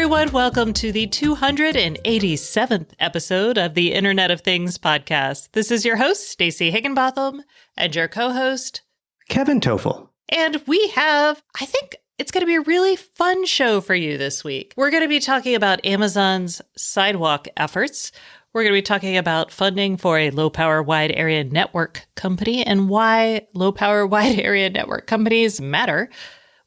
everyone. Welcome to the 287th episode of the Internet of Things podcast. This is your host, Stacey Higginbotham, and your co-host, Kevin Toffel. And we have, I think it's going to be a really fun show for you this week. We're going to be talking about Amazon's Sidewalk efforts. We're going to be talking about funding for a low-power wide area network company and why low-power wide area network companies matter.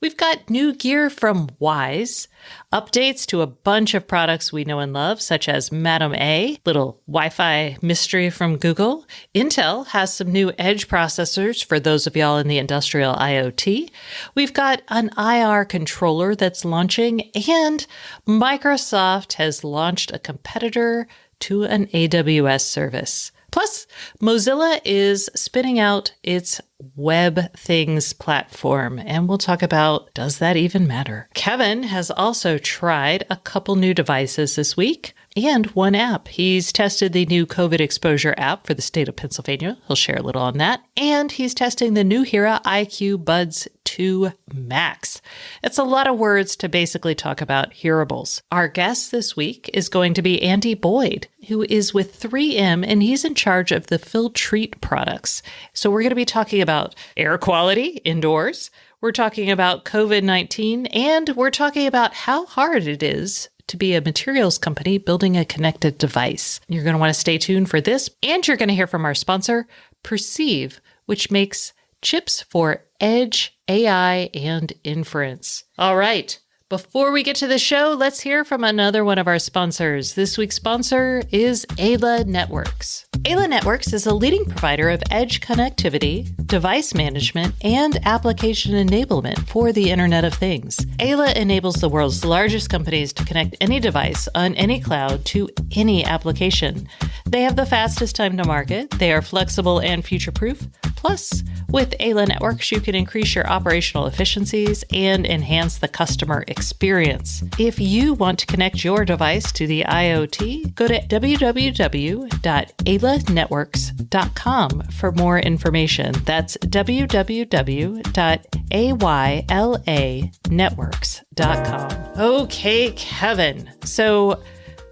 We've got new gear from Wise, updates to a bunch of products we know and love, such as Madam A, little Wi-Fi mystery from Google. Intel has some new edge processors for those of y'all in the industrial IoT. We've got an IR controller that's launching, and Microsoft has launched a competitor to an AWS service. Plus, Mozilla is spinning out its Web Things platform, and we'll talk about, does that even matter? Kevin has also tried a couple new devices this week and one app. He's tested the new COVID exposure app for the state of Pennsylvania. He'll share a little on that. And he's testing the Nuheara IQ Buds 2 Max. It's a lot of words to basically talk about hearables. Our guest this week is going to be Andy Boyd, who is with 3M, and he's in charge of the Filtrate products. So we're going to be talking about air quality indoors. We're talking about COVID-19, and we're talking about how hard it is to be a materials company building a connected device. You're going to want to stay tuned for this, and you're going to hear from our sponsor, Perceive, which makes chips for edge, AI, and inference. All right. Before we get to the show, let's hear from another one of our sponsors. This week's sponsor is Ayla Networks. Ayla Networks is a leading provider of edge connectivity, device management, and application enablement for the Internet of Things. Ayla enables the world's largest companies to connect any device on any cloud to any application. They have the fastest time to market. They are flexible and future-proof. Plus, with Ayla Networks, you can increase your operational efficiencies and enhance the customer experience. If you want to connect your device to the IoT, go to www.aylanetworks.com for more information. That's www.aylanetworks.com. Okay, Kevin. So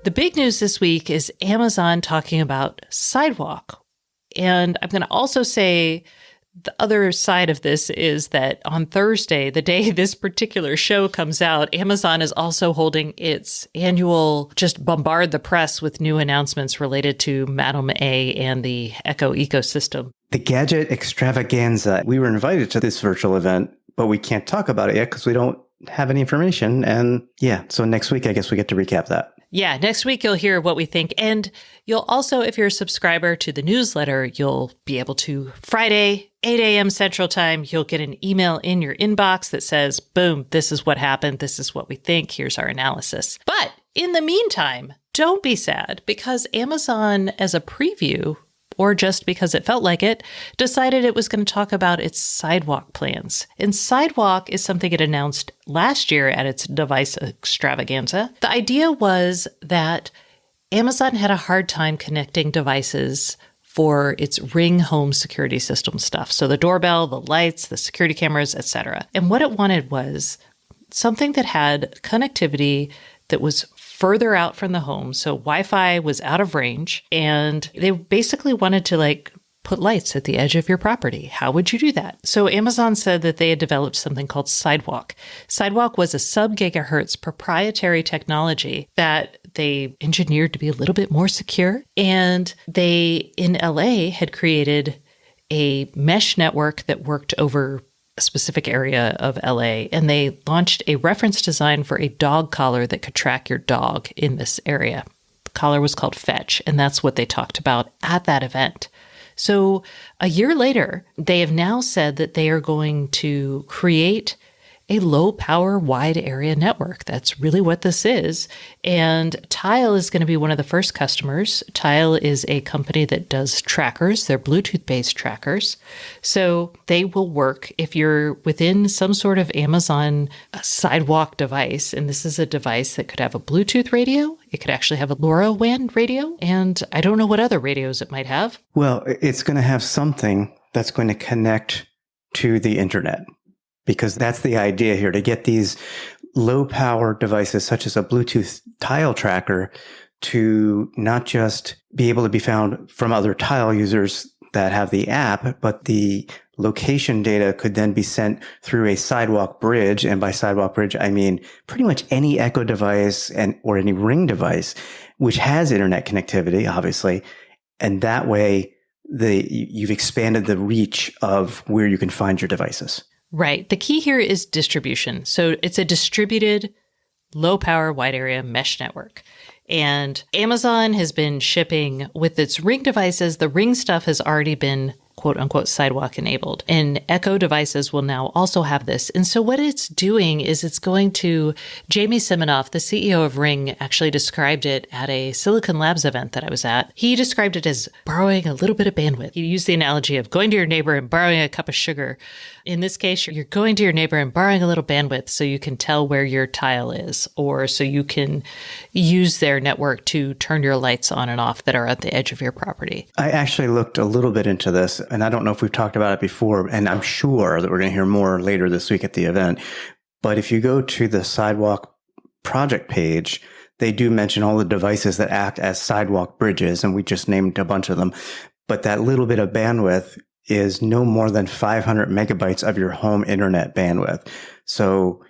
the big news this week is Amazon talking about Sidewalk. And I'm going to also say the other side of this is that on Thursday, the day this particular show comes out, Amazon is also holding its annual just bombard the press with new announcements related to Madam A and the Echo ecosystem. The gadget extravaganza. We were invited to this virtual event, but we can't talk about it yet because we don't have any information. And yeah, so next week, I guess we get to recap that. Yeah, next week you'll hear what we think. And you'll also, if you're a subscriber to the newsletter, you'll be able to, Friday, 8 a.m. Central Time, you'll get an email in your inbox that says, boom, this is what happened. This is what we think. Here's our analysis. But in the meantime, don't be sad because Amazon, as a preview, or just because it felt like it, decided it was going to talk about its Sidewalk plans. And Sidewalk is something it announced last year at its device extravaganza. The idea was that Amazon had a hard time connecting devices for its Ring home security system stuff. So the doorbell, the lights, the security cameras, etc. And what it wanted was something that had connectivity that was further out from the home. So Wi-Fi was out of range, and they basically wanted to put lights at the edge of your property. How would you do that? So Amazon said that they had developed something called Sidewalk. Sidewalk was a sub-gigahertz proprietary technology that they engineered to be a little bit more secure. And they, in LA, had created a mesh network that worked over a specific area of LA, and they launched a reference design for a dog collar that could track your dog in this area. The collar was called Fetch, and that's what they talked about at that event. So a year later, they have now said that they are going to create a low-power wide area network. That's really what this is. And Tile is going to be one of the first customers. Tile is a company that does trackers. They're Bluetooth-based trackers. So they will work if you're within some sort of Amazon Sidewalk device. And this is a device that could have a Bluetooth radio. It could actually have a LoRaWAN radio. And I don't know what other radios it might have. Well, it's going to have something that's going to connect to the internet. Because that's the idea here, to get these low power devices such as a Bluetooth tile tracker to not just be able to be found from other tile users that have the app, but the location data could then be sent through a Sidewalk bridge. And by Sidewalk bridge, I mean pretty much any Echo device or any Ring device, which has internet connectivity, obviously. And that way, you've expanded the reach of where you can find your devices. Right. The key here is distribution. So it's a distributed low power wide area mesh network. And Amazon has been shipping with its Ring devices. The Ring stuff has already been quote unquote Sidewalk enabled. And Echo devices will now also have this. And so what it's doing is it's going to, Jamie Siminoff, the CEO of Ring, actually described it at a Silicon Labs event that I was at. He described it as borrowing a little bit of bandwidth. He used the analogy of going to your neighbor and borrowing a cup of sugar. In this case, you're going to your neighbor and borrowing a little bandwidth so you can tell where your tile is, or so you can use their network to turn your lights on and off that are at the edge of your property. I actually looked a little bit into this, and I don't know if we've talked about it before, and I'm sure that we're going to hear more later this week at the event. But if you go to the Sidewalk project page, they do mention all the devices that act as Sidewalk bridges, and we just named a bunch of them. But that little bit of bandwidth is no more than 500 megabytes of your home internet bandwidth. So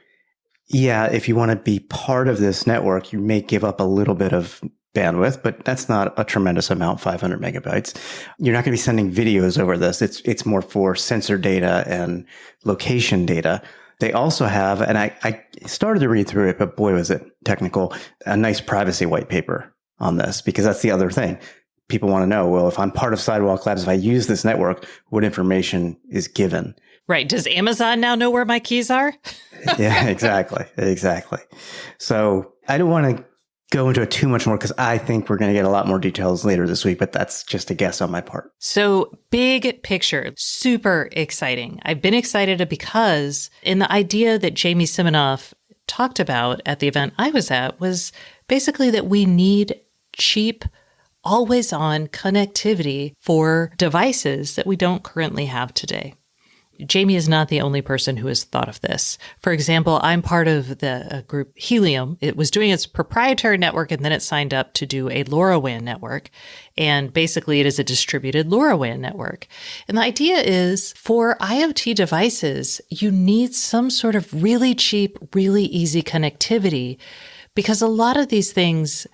yeah, if you want to be part of this network, you may give up a little bit of bandwidth, but that's not a tremendous amount, 500 megabytes. You're not going to be sending videos over this. It's more for sensor data and location data. They also have, and I started to read through it, but boy, was it technical, a nice privacy white paper on this, because that's the other thing. People want to know, well, if I'm part of Sidewalk Labs, if I use this network, what information is given? Right. Does Amazon now know where my keys are? Yeah, exactly. So I don't want to go into it too much more because I think we're going to get a lot more details later this week, but that's just a guess on my part. So big picture, super exciting. I've been excited because in the idea that Jamie Siminoff talked about at the event I was at was basically that we need cheap, always on connectivity for devices that we don't currently have today. Jamie is not the only person who has thought of this. For example, I'm part of the group Helium. It was doing its proprietary network, and then it signed up to do a LoRaWAN network. And basically, it is a distributed LoRaWAN network. And the idea is for IoT devices, you need some sort of really cheap, really easy connectivity, because a lot of these things,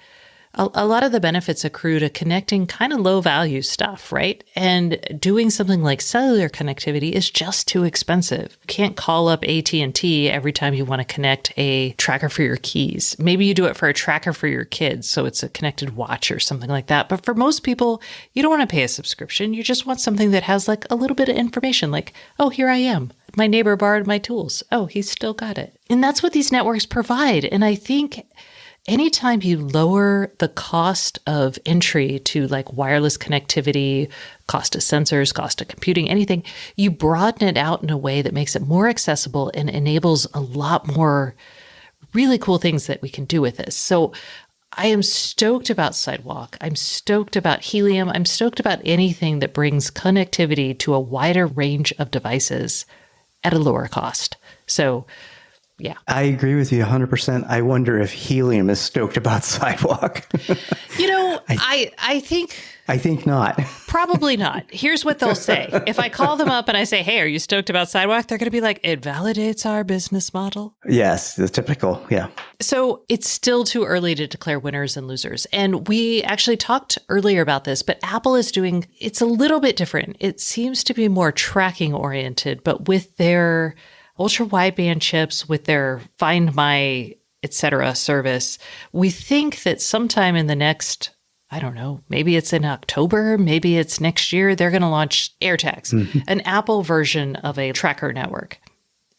a lot of the benefits accrue to connecting kind of low value stuff, right? And doing something like cellular connectivity is just too expensive. You can't call up AT&T every time you want to connect a tracker for your keys. Maybe you do it for a tracker for your kids, so it's a connected watch or something like that. But for most people, you don't want to pay a subscription. You just want something that has like a little bit of information, like, oh, here I am. My neighbor borrowed my tools. Oh, he's still got it. And that's what these networks provide. And I think anytime you lower the cost of entry to like wireless connectivity, cost of sensors, cost of computing, anything, you broaden it out in a way that makes it more accessible and enables a lot more really cool things that we can do with this. So I am stoked about Sidewalk. I'm stoked about Helium. I'm stoked about anything that brings connectivity to a wider range of devices at a lower cost. So yeah. I agree with you 100%. I wonder if Helium is stoked about Sidewalk. You know, I think not. Probably not. Here's what they'll say. If I call them up and I say, hey, are you stoked about Sidewalk? They're going to be like, it validates our business model. Yes, the typical. Yeah. So it's still too early to declare winners and losers. And we actually talked earlier about this, but Apple is doing, it's a little bit different. It seems to be more tracking oriented, but with their ultra wideband chips, with their Find My, etc. service, we think that sometime in the next, I don't know, maybe it's in October, maybe it's next year, they're going to launch AirTags, an Apple version of a tracker network.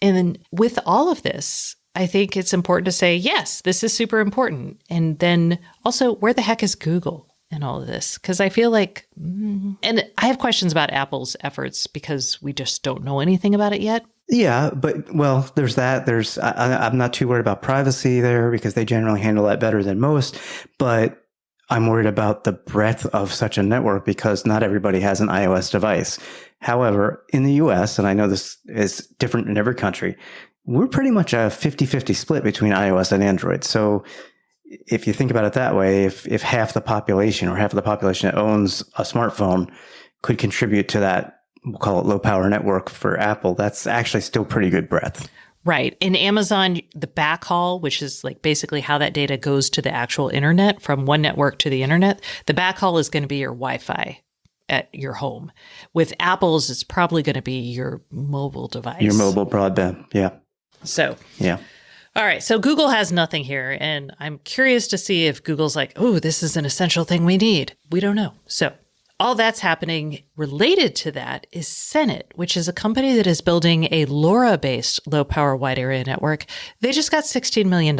And then with all of this, I think it's important to say, yes, this is super important. And then also, where the heck is Google in all of this? Because I feel like, and I have questions about Apple's efforts because we just don't know anything about it yet. Yeah, but well, there's that. I'm not too worried about privacy there because they generally handle that better than most. But I'm worried about the breadth of such a network because not everybody has an iOS device. However, in the US, and I know this is different in every country, we're pretty much a 50-50 split between iOS and Android. So if you think about it that way, if half the population or half of the population that owns a smartphone could contribute to that, we'll call it low power network for Apple, that's actually still pretty good breadth. Right. In Amazon, the backhaul, which is like basically how that data goes to the actual internet from one network to the internet, the backhaul is going to be your Wi-Fi at your home. With Apple's, it's probably going to be your mobile device. Your mobile broadband. Yeah. So, yeah. All right. So Google has nothing here. And I'm curious to see if Google's like, oh, this is an essential thing we need. We don't know. So all that's happening related to that is Senate, which is a company that is building a LoRa-based low-power wide area network. They just got $16 million.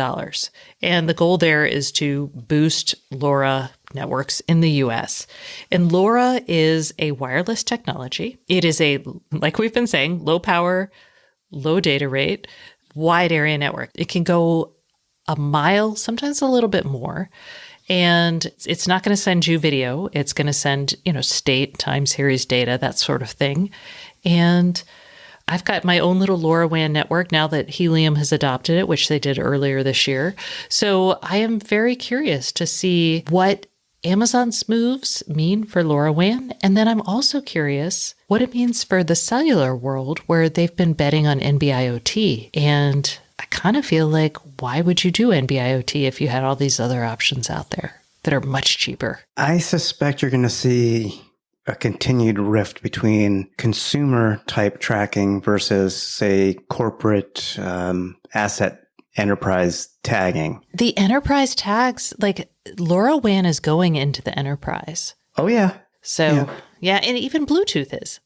And the goal there is to boost LoRa networks in the U.S. And LoRa is a wireless technology. It is a, like we've been saying, low-power, low data rate, wide area network. It can go a mile, sometimes a little bit more. And it's not going to send you video. It's going to send, state, time series data, that sort of thing. And I've got my own little LoRaWAN network now that Helium has adopted it, which they did earlier this year. So I am very curious to see what Amazon's moves mean for LoRaWAN. And then I'm also curious what it means for the cellular world where they've been betting on NB-IoT. And I kind of feel like, why would you do NB-IoT if you had all these other options out there that are much cheaper? I suspect you're going to see a continued rift between consumer type tracking versus, say, corporate asset enterprise tagging. The enterprise tags, like LoRaWAN is going into the enterprise. Oh, yeah. So, yeah, and even Bluetooth is.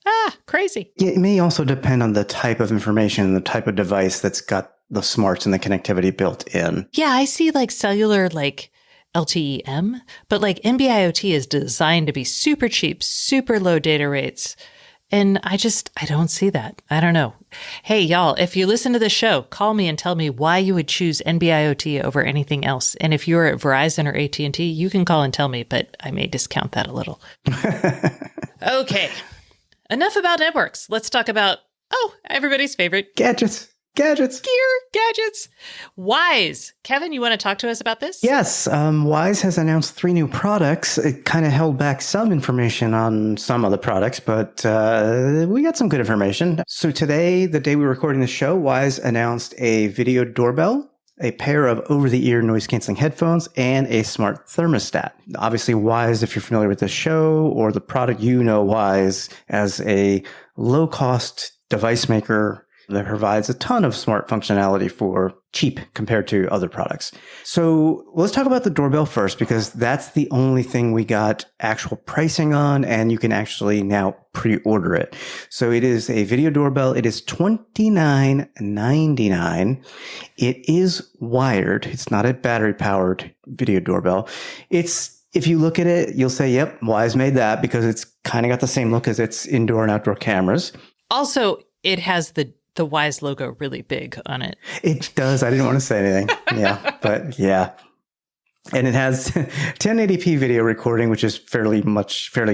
Crazy. Yeah, it may also depend on the type of information and the type of device that's got the smarts and the connectivity built in. Yeah, I see like cellular, like LTE-M, but like NB-IoT is designed to be super cheap, super low data rates. And I don't see that. I don't know. Hey, y'all, if you listen to the show, call me and tell me why you would choose NB-IoT over anything else. And if you're at Verizon or AT&T, you can call and tell me, but I may discount that a little. Okay. Enough about networks. Let's talk about, everybody's favorite. Gadgets. Gadgets. Wyze. Kevin, you want to talk to us about this? Yes. Wyze has announced 3 new products. It kind of held back some information on some of the products, but we got some good information. So today, the day we were recording the show, Wyze announced a video doorbell, a pair of over-the-ear noise-canceling headphones, and a smart thermostat. Obviously, Wyze, if you're familiar with the show or the product, Wyze as a low-cost device maker that provides a ton of smart functionality for cheap compared to other products. So let's talk about the doorbell first, because that's the only thing we got actual pricing on, and you can actually now pre-order it. So it is a video doorbell. It is $29.99. It is wired. It's not a battery-powered video doorbell. If you look at it, you'll say, yep, Wyze made that, because it's kind of got the same look as its indoor and outdoor cameras. Also, it has the Wyze logo really big on it. It does. I didn't want to say anything. Yeah, but yeah. And it has 1080p video recording, which is fairly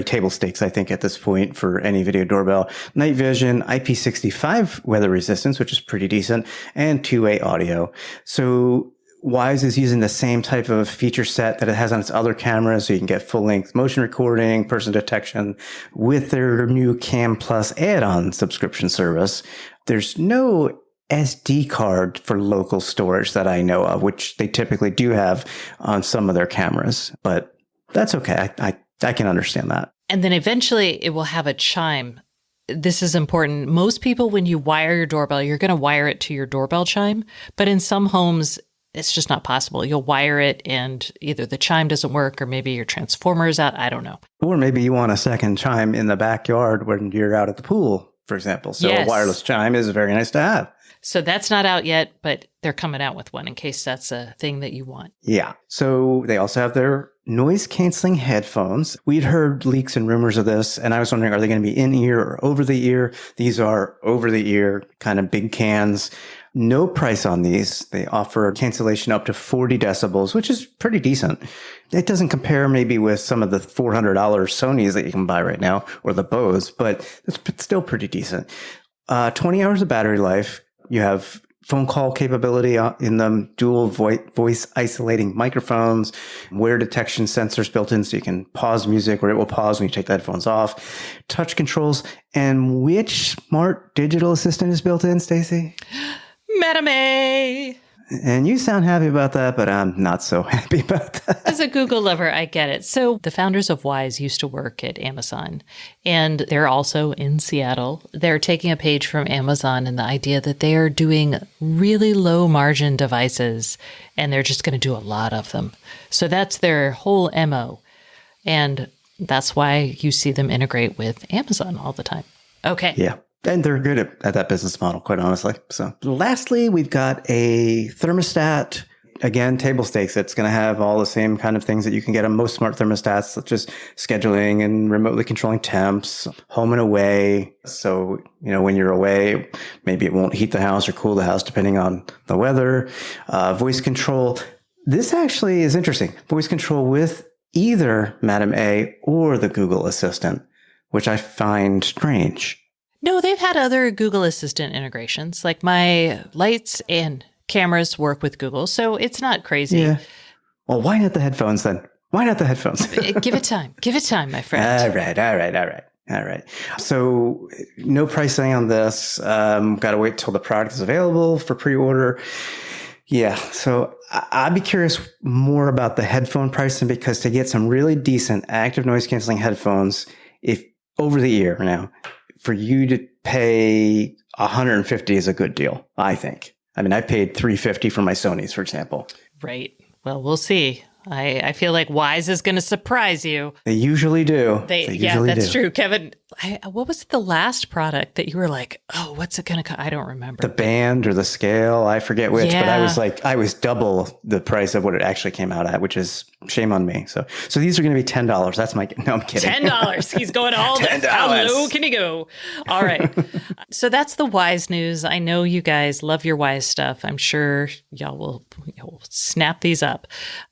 table stakes, I think, at this point for any video doorbell. Night vision, IP65 weather resistance, which is pretty decent, and two-way audio. So Wyze is using the same type of feature set that it has on its other cameras, so you can get full-length motion recording, person detection with their new Cam Plus add-on subscription service. There's no SD card for local storage that I know of, which they typically do have on some of their cameras, but that's okay. I can understand that. And then eventually it will have a chime. This is important. Most people, when you wire your doorbell, you're going to wire it to your doorbell chime, but in some homes, it's just not possible. You'll wire it and either the chime doesn't work or maybe your transformer is out. I don't know. Or maybe you want a second chime in the backyard when you're out at the pool, for example. So yes. A wireless chime is very nice to have. So that's not out yet, but they're coming out with one in case that's a thing that you want. Yeah. So they also have their noise canceling headphones. We'd heard leaks and rumors of this, and I was wondering, are they going to be in ear or over the ear? These are over the ear, kind of big cans. No price on these. They offer cancellation up to 40 decibels, which is pretty decent. It doesn't compare maybe with some of the $400 Sonys that you can buy right now, or the Bose, but it's still pretty decent. 20 hours of battery life. You have phone call capability in them, dual voice isolating microphones, wear detection sensors built in so you can pause music or it will pause when you take the headphones off, touch controls. And which smart digital assistant is built in, Stacey? Madam A. And you sound happy about that, but I'm not so happy about that. As a Google lover, I get it. So the founders of Wise used to work at Amazon, and they're also in Seattle. They're taking a page from Amazon and the idea that they are doing really low margin devices, and they're just going to do a lot of them. So that's their whole MO. And that's why you see them integrate with Amazon all the time. Okay. Yeah. And they're good at that business model, quite honestly. So lastly, we've got a thermostat. Again, table stakes. It's going to have all the same kind of things that you can get on most smart thermostats, such as scheduling and remotely controlling temps, home and away. So, when you're away, maybe it won't heat the house or cool the house, depending on the weather. Voice control. This actually is interesting. Voice control with either Madam A or the Google Assistant, which I find strange. No, they've had other Google Assistant integrations. Like my lights and cameras work with Google, so it's not crazy. Yeah. Well, why not the headphones then? Why not the headphones? Give it time. Give it time, my friend. All right. So no pricing on this. Got to wait till the product is available for pre-order. Yeah. So I'd be curious more about the headphone pricing, because to get some really decent active noise canceling headphones, if over the ear now, for you to pay $150 is a good deal, I think. I mean, I paid $350 for my Sonys, for example. Right. Well, we'll see. I feel like Wise is going to surprise you. They usually do. Yeah, that's true. Kevin, what was the last product that you were like, oh, what's it going to cost? I don't remember. The band or the scale, I forget which, but I was double the price of what it actually came out at, which is shame on me. So these are going to be $10. That's no, I'm kidding. $10. He's going all the $10. How low can he go? All right. So that's the Wise news. I know you guys love your Wise stuff. I'm sure y'all will snap these up.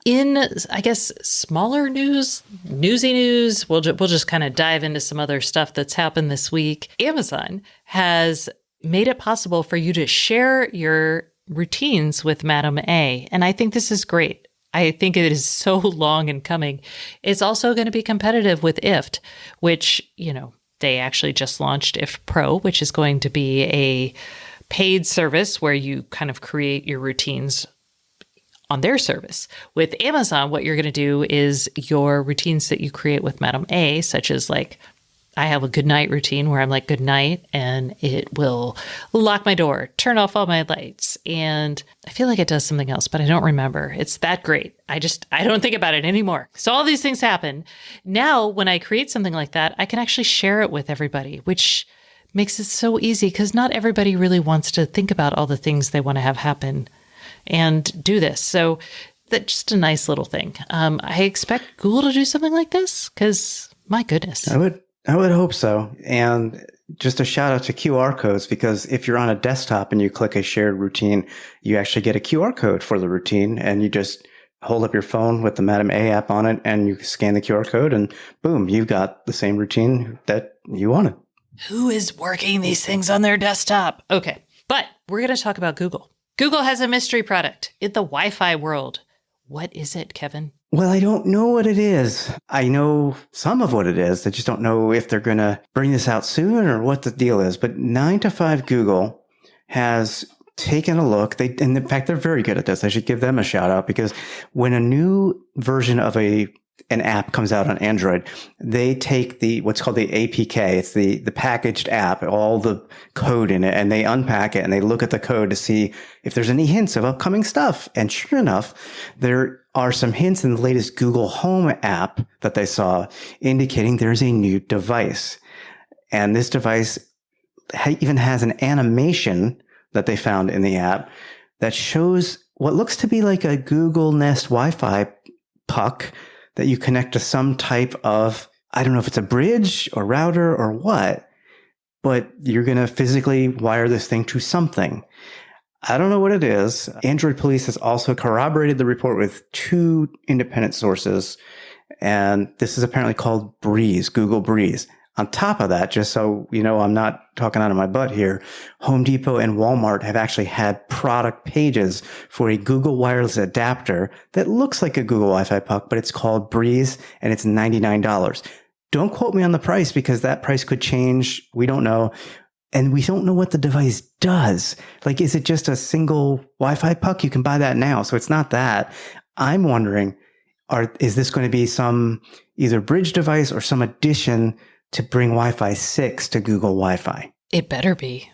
In, I guess, smaller newsy news, we'll just kind of dive into some other stuff that's happened this week. Amazon has made it possible for you to share your routines with Madam A. And I think this is great. I think it is so long in coming. It's also going to be competitive with IFT, which, they actually just launched IFT Pro, which is going to be a paid service where you kind of create your routines on their service. With Amazon, what you're going to do is your routines that you create with Madam A, such as like, I have a good night routine where I'm like, good night, and it will lock my door, turn off all my lights. And I feel like it does something else, but I don't remember. It's that great. I don't think about it anymore. So all these things happen. Now, when I create something like that, I can actually share it with everybody, which makes it so easy because not everybody really wants to think about all the things they want to have happen and do this. So that's just a nice little thing. I expect Google to do something like this because, my goodness. I would hope so. And just a shout out to QR codes, because if you're on a desktop and you click a shared routine, you actually get a QR code for the routine, and you just hold up your phone with the Madam A app on it and you scan the QR code and boom, you've got the same routine that you wanted. Who is working these things on their desktop? Okay. But we're going to talk about Google. Google has a mystery product in the Wi-Fi world. What is it, Kevin? Well, I don't know what it is. I know some of what it is. I just don't know if they're going to bring this out soon or what the deal is. But 9 to 5 Google has taken a look. And in fact, they're very good at this. I should give them a shout out, because when a new version of an app comes out on Android, they take what's called the APK. It's the packaged app, all the code in it, and they unpack it and they look at the code to see if there's any hints of upcoming stuff. And sure enough, there are some hints in the latest Google Home app that they saw indicating there's a new device. And this device even has an animation that they found in the app that shows what looks to be like a Google Nest Wi-Fi puck that you connect to some type of, I don't know if it's a bridge or router or what, but you're going to physically wire this thing to something. I don't know what it is. Android Police has also corroborated the report with 2 independent sources, and this is apparently called Breeze, Google Breeze. On top of that, just so you know, I'm not talking out of my butt here, Home Depot and Walmart have actually had product pages for a Google wireless adapter that looks like a Google Wi-Fi puck, but it's called Breeze and it's $99. Don't quote me on the price because that price could change. We don't know. And we don't know what the device does. Like, is it just a single Wi-Fi puck? You can buy that now. So it's not that. I'm wondering, is this going to be some either bridge device or some addition to bring Wi-Fi 6 to Google Wi-Fi? It better be.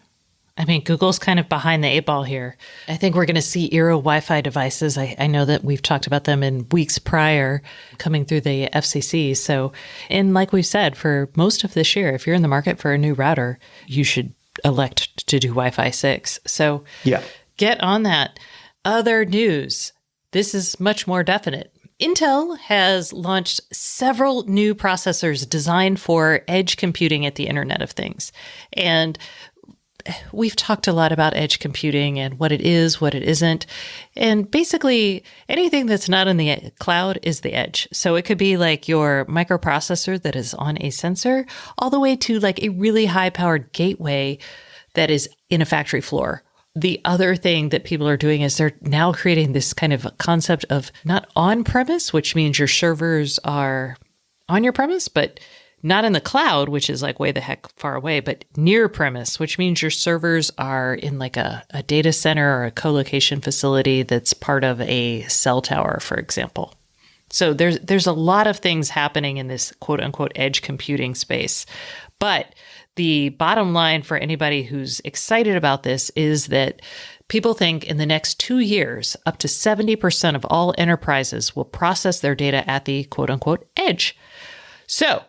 I mean, Google's kind of behind the eight ball here. I think we're going to see Eero Wi-Fi devices. I know that we've talked about them in weeks prior coming through the FCC. So, and like we've said, for most of this year, if you're in the market for a new router, you should elect to do Wi-Fi 6. So yeah, get on that. Other news. This is much more definite. Intel has launched several new processors designed for edge computing at the Internet of Things. And we've talked a lot about edge computing and what it is, what it isn't. And basically, anything that's not in the cloud is the edge. So it could be like your microprocessor that is on a sensor, all the way to like a really high-powered gateway that is in a factory floor. The other thing that people are doing is they're now creating this kind of concept of not on-premise, which means your servers are on your premise, but not in the cloud, which is like way the heck far away, but near premise, which means your servers are in like a data center or a co-location facility that's part of a cell tower, for example. So there's a lot of things happening in this quote unquote edge computing space. But the bottom line for anybody who's excited about this is that people think in the next 2 years, up to 70% of all enterprises will process their data at the quote unquote edge. So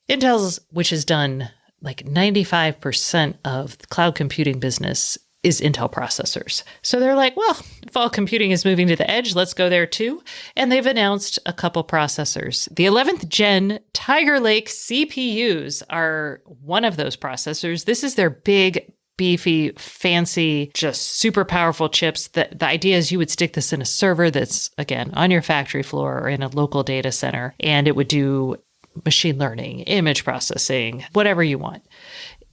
Intel's, which has done like 95% of the cloud computing business, is Intel processors. So they're like, well, if all computing is moving to the edge, let's go there too. And they've announced a couple processors. The 11th gen Tiger Lake CPUs are one of those processors. This is their big, beefy, fancy, just super powerful chips. The idea is you would stick this in a server that's, again, on your factory floor or in a local data center, and it would do machine learning, image processing, whatever you want.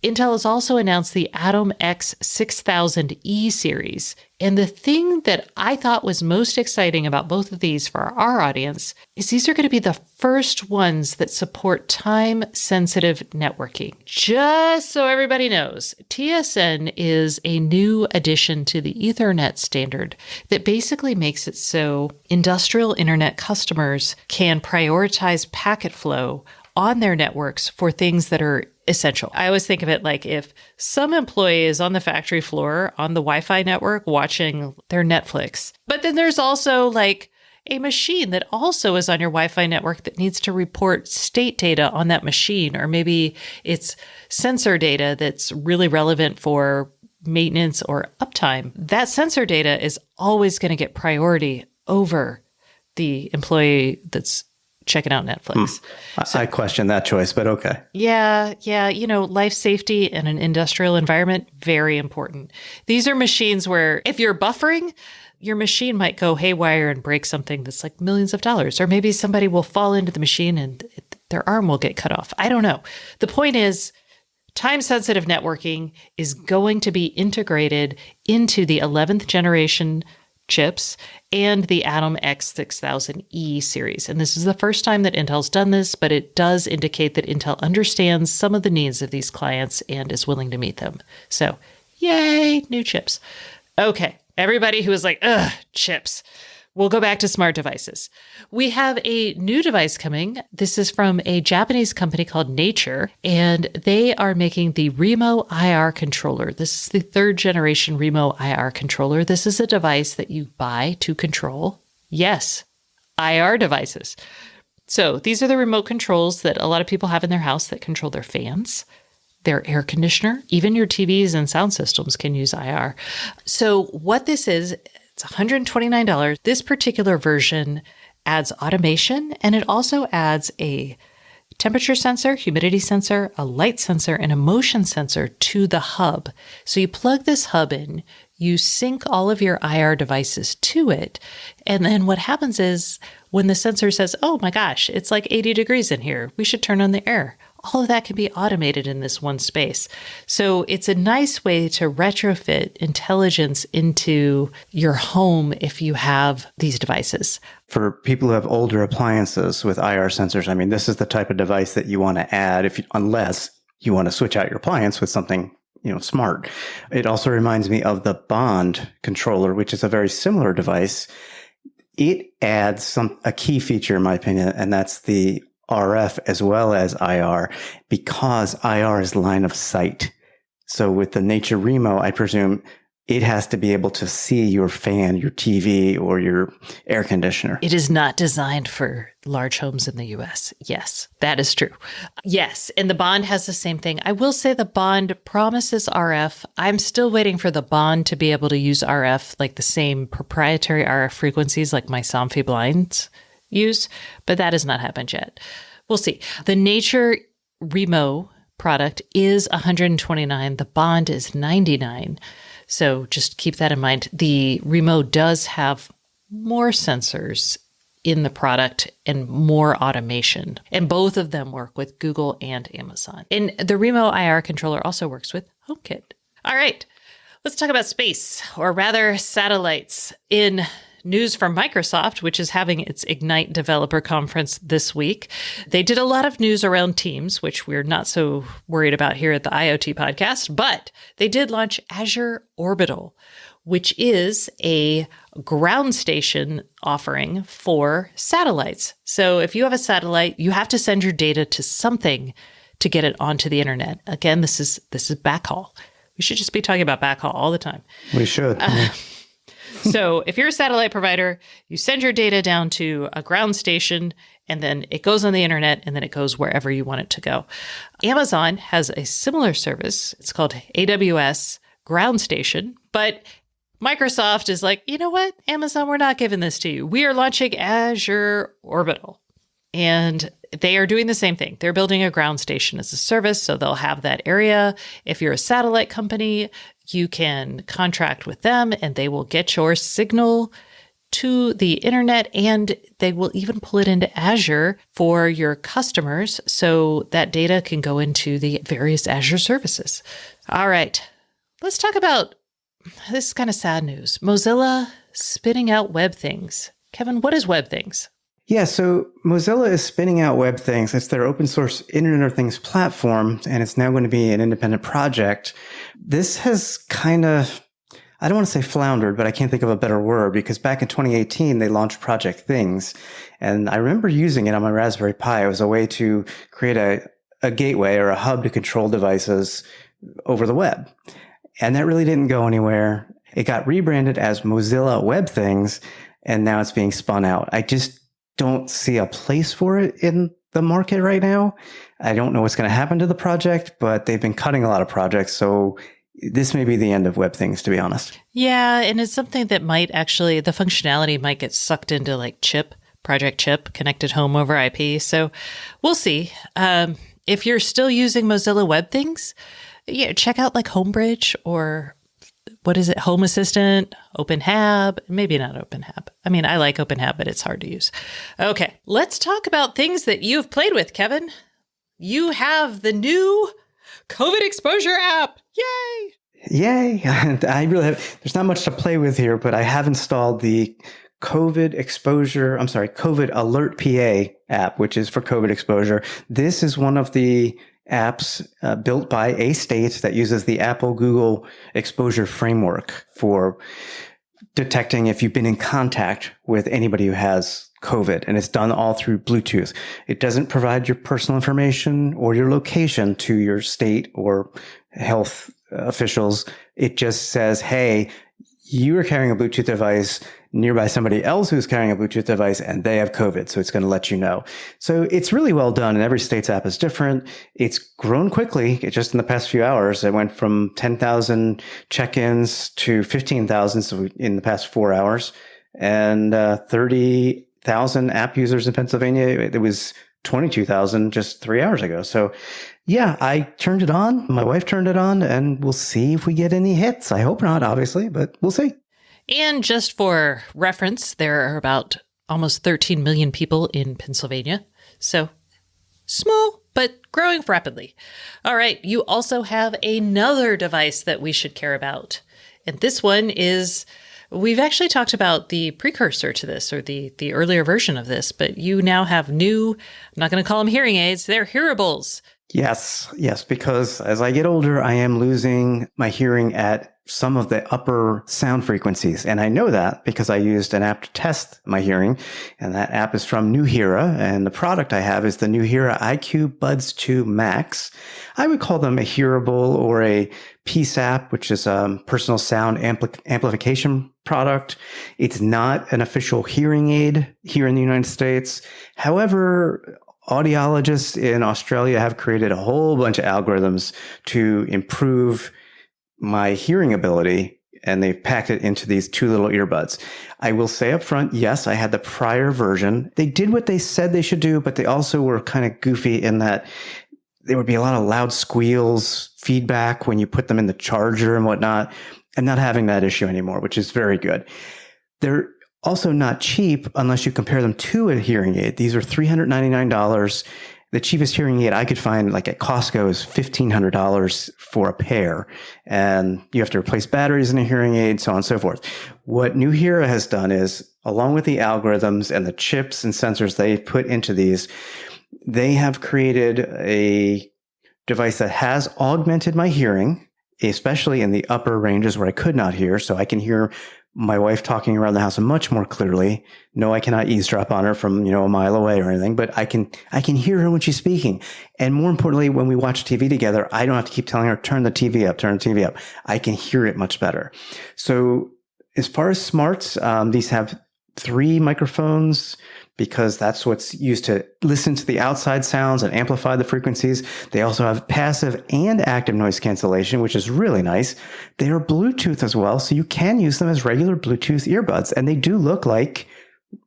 Intel has also announced the Atom X 6000E series. And the thing that I thought was most exciting about both of these for our audience is these are going to be the first ones that support time-sensitive networking. Just so everybody knows, TSN is a new addition to the Ethernet standard that basically makes it so industrial internet customers can prioritize packet flow on their networks for things that are essential. I always think of it like if some employee is on the factory floor on the Wi-Fi network watching their Netflix, but then there's also like a machine that also is on your Wi-Fi network that needs to report state data on that machine, or maybe it's sensor data that's really relevant for maintenance or uptime. That sensor data is always going to get priority over the employee that's checking out Netflix. I question that choice, but okay. Yeah. You know, life safety in an industrial environment, very important. These are machines where if you're buffering, your machine might go haywire and break something that's like millions of dollars, or maybe somebody will fall into the machine and their arm will get cut off. I don't know. The point is, time-sensitive networking is going to be integrated into the 11th generation chips and the Atom X 6000E series. And this is the first time that Intel's done this, but it does indicate that Intel understands some of the needs of these clients and is willing to meet them. So, yay, new chips. Okay, everybody who is like, ugh, chips. We'll go back to smart devices. We have a new device coming. This is from a Japanese company called Nature, and they are making the Remo IR controller. This is the third generation Remo IR controller. This is a device that you buy to control, yes, IR devices. So these are the remote controls that a lot of people have in their house that control their fans, their air conditioner, even your TVs and sound systems can use IR. So what this is, it's $129. This particular version adds automation, and it also adds a temperature sensor, humidity sensor, a light sensor, and a motion sensor to the hub. So you plug this hub in, you sync all of your IR devices to it, and then what happens is when the sensor says, oh my gosh, it's like 80 degrees in here, we should turn on the air. all of that can be automated in this one space. So it's a nice way to retrofit intelligence into your home if you have these devices. For people who have older appliances with IR sensors, I mean, this is the type of device that you want to add unless you want to switch out your appliance with something, smart. It also reminds me of the Bond controller, which is a very similar device. It adds a key feature, in my opinion, and that's the RF as well as IR, because IR is line of sight. So with the Nature Remo, I presume it has to be able to see your fan, your TV, or your air conditioner. It is not designed for large homes in the US. Yes, that is true. Yes, and the Bond has the same thing. I will say the Bond promises RF. I'm still waiting for the Bond to be able to use RF, like the same proprietary RF frequencies like my Somfy blinds use, but that has not happened yet. We'll see. The Nature Remo product is $129. The Bond is $99. So just keep that in mind. The Remo does have more sensors in the product and more automation. And both of them work with Google and Amazon. And the Remo IR controller also works with HomeKit. All right, let's talk about space, or rather satellites. In news from Microsoft, which is having its Ignite Developer Conference this week, they did a lot of news around Teams, which we're not so worried about here at the IoT podcast, but they did launch Azure Orbital, which is a ground station offering for satellites. So if you have a satellite, you have to send your data to something to get it onto the internet. Again, this is backhaul. We should just be talking about backhaul all the time. We should. So if you're a satellite provider, you send your data down to a ground station, and then it goes on the internet, and then it goes wherever you want it to go. Amazon has a similar service. It's called AWS Ground Station, but Microsoft is like, you know what, Amazon, we're not giving this to you. We are launching Azure Orbital. And they are doing the same thing. They're building a ground station as a service, so they'll have that area. If you're a satellite company, you can contract with them and they will get your signal to the internet, and they will even pull it into Azure for your customers so that data can go into the various Azure services. All right, let's talk about this is kind of sad news. Mozilla spinning out Web Things. Kevin, what is Web Things? Yeah, so Mozilla is spinning out Web Things. It's their open source Internet of Things platform, and it's now going to be an independent project. This has kind of, I don't want to say floundered, but I can't think of a better word, because back in 2018, they launched Project Things, and I remember using it on my Raspberry Pi. It was a way to create a gateway or a hub to control devices over the web. And that really didn't go anywhere. It got rebranded as Mozilla Web Things, and now it's being spun out. I just don't see a place for it in the market right now. I don't know what's going to happen to the project, but they've been cutting a lot of projects. So this may be the end of Web Things, to be honest. Yeah. And it's something that might actually, the functionality might get sucked into like Project Chip, connected home over IP. So we'll see. If you're still using Mozilla Web Things, yeah, check out like Homebridge or what is it? Home Assistant, OpenHab, maybe not OpenHab. I mean, I like OpenHab, but it's hard to use. Okay, let's talk about things that you've played with, Kevin. You have the new COVID exposure app. Yay! Yay! I really have, there's not much to play with here, but I have installed the COVID Alert PA app, which is for COVID exposure. This is one of the apps built by a state that uses the Apple Google exposure framework for detecting if you've been in contact with anybody who has COVID, and it's done all through Bluetooth. It doesn't provide your personal information or your location to your state or health officials. It just says, hey, you are carrying a Bluetooth device nearby somebody else who's carrying a Bluetooth device and they have COVID. So it's going to let you know. So it's really well done, and every state's app is different. It's grown quickly. Just in the past few hours, it went from 10,000 check-ins to 15,000 in the past 4 hours, and 30,000 app users in Pennsylvania. It was 22,000 just 3 hours ago. So yeah, I turned it on. My wife turned it on, and we'll see if we get any hits. I hope not, obviously, but we'll see. And just for reference, there are about almost 13 million people in Pennsylvania. So small, but growing rapidly. All right, you also have another device that we should care about. And this one is, we've actually talked about the precursor to this, or the earlier version of this, but you now have new, I'm not going to call them hearing aids, they're hearables. Yes, because as I get older, I am losing my hearing at some of the upper sound frequencies. And I know that because I used an app to test my hearing. And that app is from Nuheara. And the product I have is the Nuheara IQ Buds 2 Max. I would call them a hearable or a PSAP, which is a personal sound amplification product. It's not an official hearing aid here in the United States. However, audiologists in Australia have created a whole bunch of algorithms to improve my hearing ability, and they've packed it into these two little earbuds. I will say up front, yes, I had the prior version. They did what they said they should do, but they also were kind of goofy in that there would be a lot of loud squeals, feedback when you put them in the charger and whatnot. I'm not having that issue anymore, which is very good. They're also not cheap unless you compare them to a hearing aid. These are $399. The cheapest hearing aid I could find, like at Costco, is $1,500 for a pair. And you have to replace batteries in a hearing aid, so on and so forth. What Nuheara has done is, along with the algorithms and the chips and sensors they've put into these, they have created a device that has augmented my hearing, especially in the upper ranges where I could not hear. So I can hear my wife talking around the house much more clearly. No, I cannot eavesdrop on her from, a mile away or anything, but I can hear her when she's speaking. And more importantly, when we watch TV together, I don't have to keep telling her, turn the TV up. I can hear it much better. So as far as smarts, these have 3 microphones, because that's what's used to listen to the outside sounds and amplify the frequencies. They also have passive and active noise cancellation, which is really nice. They are Bluetooth as well, so you can use them as regular Bluetooth earbuds. And they do look like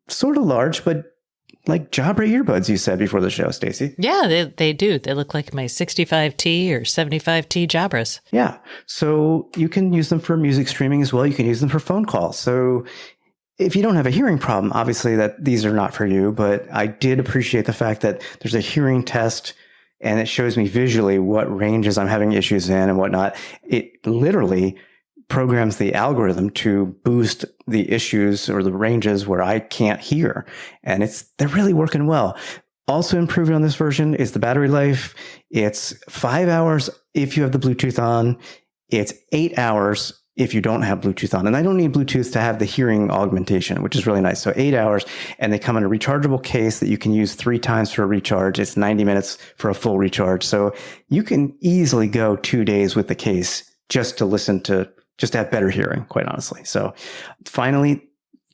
sort of large, but like Jabra earbuds, you said before the show, Stacey. Yeah, they do. They look like my 65T or 75T Jabras. Yeah, so you can use them for music streaming as well. You can use them for phone calls. So if you don't have a hearing problem, obviously that these are not for you, but I did appreciate the fact that there's a hearing test and it shows me visually what ranges I'm having issues in and whatnot. It literally programs the algorithm to boost the issues or the ranges where I can't hear. And they're really working well. Also improving on this version is the battery life. It's 5 hours if you have the Bluetooth on. It's 8 hours if you don't have Bluetooth on. And I don't need Bluetooth to have the hearing augmentation, which is really nice. So 8 hours, and they come in a rechargeable case that you can use 3 times for a recharge. It's 90 minutes for a full recharge. So you can easily go 2 days with the case just to have better hearing, quite honestly. So finally,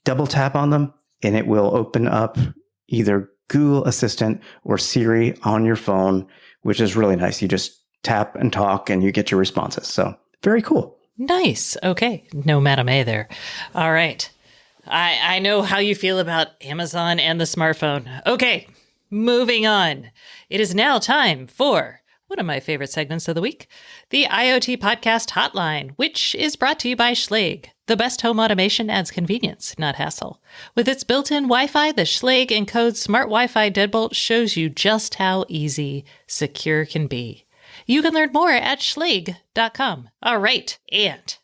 double tap on them and it will open up either Google Assistant or Siri on your phone, which is really nice. You just tap and talk and you get your responses. So very cool. Nice. Okay. No Madame A there. All right. I know how you feel about Amazon and the smartphone. Okay. Moving on. It is now time for one of my favorite segments of the week, the IoT Podcast Hotline, which is brought to you by Schlage. The best home automation adds convenience, not hassle. With its built-in Wi-Fi, the Schlage Encode Smart Wi-Fi Deadbolt shows you just how easy secure can be. You can learn more at Schlage.com. All right. And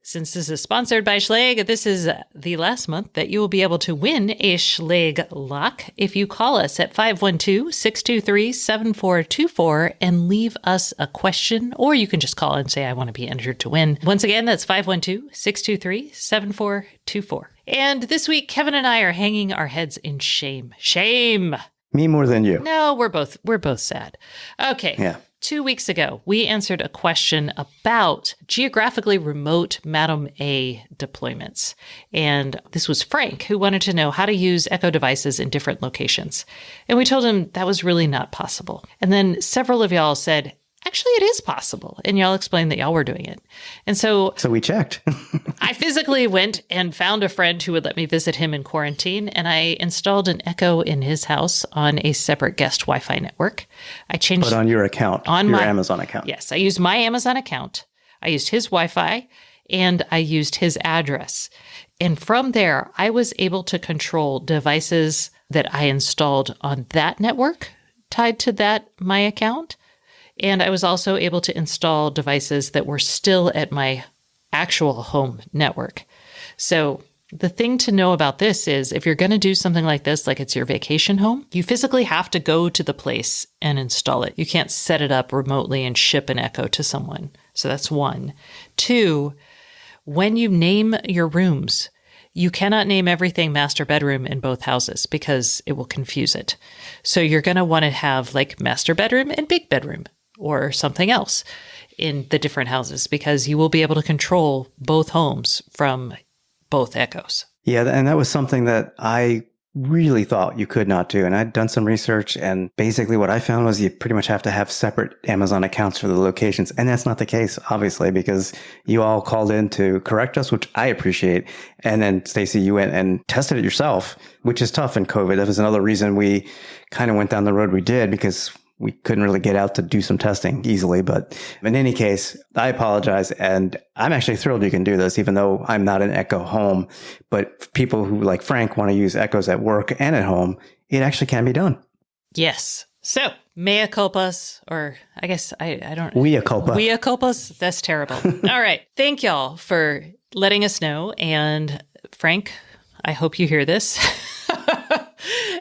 since this is sponsored by Schlage, this is the last month that you will be able to win a Schlage lock if you call us at 512-623-7424 and leave us a question, or you can just call and say, I want to be entered to win. Once again, that's 512-623-7424. And this week, Kevin and I are hanging our heads in shame. Shame! Me more than you. No, we're both sad. Okay. Yeah. 2 weeks ago, we answered a question about geographically remote Madam A deployments. And this was Frank, who wanted to know how to use Echo devices in different locations. And we told him that was really not possible. And then several of y'all said, actually, it is possible. And y'all explained that y'all were doing it. And so we checked. I physically went and found a friend who would let me visit him in quarantine. And I installed an Echo in his house on a separate guest Wi-Fi network. I changed. But on your account, on your Amazon account. Yes. I used my Amazon account. I used his Wi-Fi and I used his address. And from there, I was able to control devices that I installed on that network tied to that My account. And I was also able to install devices that were still at my actual home network. So the thing to know about this is if you're going to do something like this, like it's your vacation home, you physically have to go to the place and install it. You can't set it up remotely and ship an Echo to someone. So that's one. Two, when you name your rooms, you cannot name everything master bedroom in both houses because it will confuse it. So you're going to want to have like master bedroom and big bedroom or something else in the different houses because you will be able to control both homes from both Echoes. Yeah, and that was something that I really thought you could not do. And I'd done some research, and basically what I found was you pretty much have to have separate Amazon accounts for the locations. And that's not the case, obviously, because you all called in to correct us, which I appreciate. And then, Stacey, you went and tested it yourself, which is tough in COVID. That was another reason we kind of went down the road we did, because we couldn't really get out to do some testing easily. But in any case, I apologize. And I'm actually thrilled you can do this, even though I'm not an Echo home. But people who, like Frank, want to use Echoes at work and at home, it actually can be done. Yes. So, mea culpas, or I guess I don't... Mea culpa. Mea culpas? That's terrible. All right. Thank y'all for letting us know. And Frank, I hope you hear this.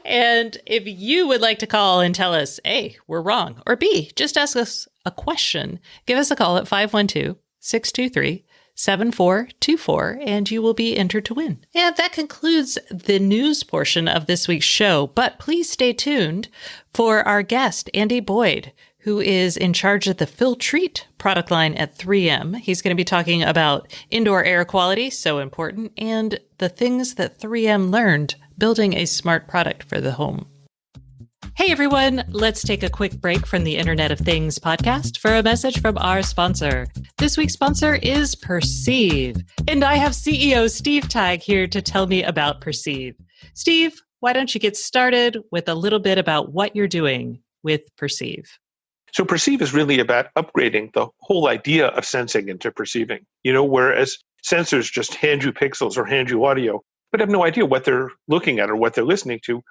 And if you would like to call and tell us, A, we're wrong, or B, just ask us a question, give us a call at 512-623-7424, and you will be entered to win. And that concludes the news portion of this week's show. But please stay tuned for our guest, Andy Boyd, who is in charge of the Filtrate product line at 3M. He's going to be talking about indoor air quality, so important, and the things that 3M learned building a smart product for the home. Hey everyone, let's take a quick break from the Internet of Things podcast for a message from our sponsor. This week's sponsor is Perceive, and I have CEO Steve Teig here to tell me about Perceive. Steve, why don't you get started with a little bit about what you're doing with Perceive? So Perceive is really about upgrading the whole idea of sensing into perceiving. Whereas sensors just hand you pixels or hand you audio, but have no idea what they're looking at or what they're listening to,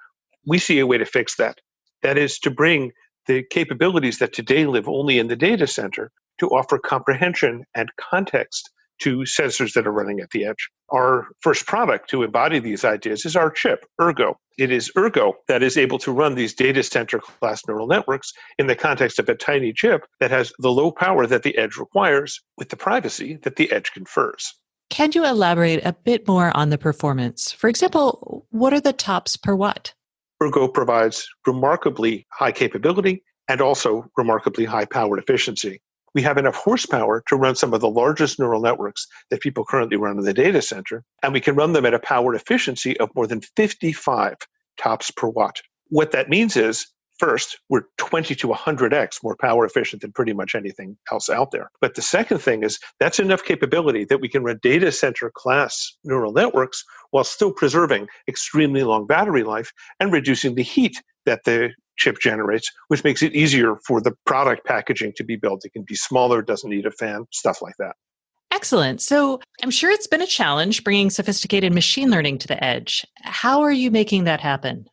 we see a way to fix that. That is to bring the capabilities that today live only in the data center to offer comprehension and context to sensors that are running at the edge. Our first product to embody these ideas is our chip, Ergo. It is Ergo that is able to run these data center class neural networks in the context of a tiny chip that has the low power that the edge requires with the privacy that the edge confers. Can you elaborate a bit more on the performance? For example, what are the tops per watt? Ergo provides remarkably high capability and also remarkably high power efficiency. We have enough horsepower to run some of the largest neural networks that people currently run in the data center, and we can run them at a power efficiency of more than 55 tops per watt. What that means is, first, we're 20 to 100x more power efficient than pretty much anything else out there. But the second thing is that's enough capability that we can run data center class neural networks while still preserving extremely long battery life and reducing the heat that the chip generates, which makes it easier for the product packaging to be built. It can be smaller, doesn't need a fan, stuff like that. Excellent. So I'm sure it's been a challenge bringing sophisticated machine learning to the edge. How are you making that happen?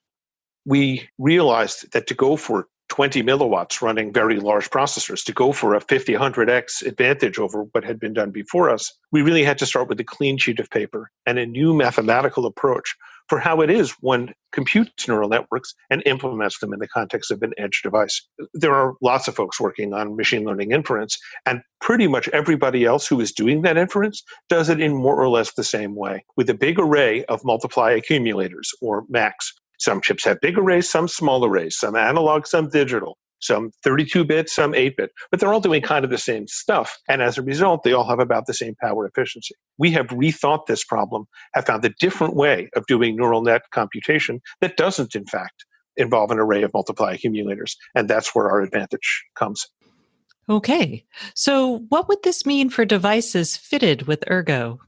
We realized that to go for 20 milliwatts running very large processors, to go for a 50, 100x advantage over what had been done before us, we really had to start with a clean sheet of paper and a new mathematical approach for how it is one computes neural networks and implements them in the context of an edge device. There are lots of folks working on machine learning inference, and pretty much everybody else who is doing that inference does it in more or less the same way, with a big array of multiply accumulators, or MACs. Some chips have big arrays, some small arrays, some analog, some digital, some 32-bit, some 8-bit, but they're all doing kind of the same stuff. And as a result, they all have about the same power efficiency. We have rethought this problem, have found a different way of doing neural net computation that doesn't, in fact, involve an array of multiply accumulators. And that's where our advantage comes. Okay. So what would this mean for devices fitted with Ergo?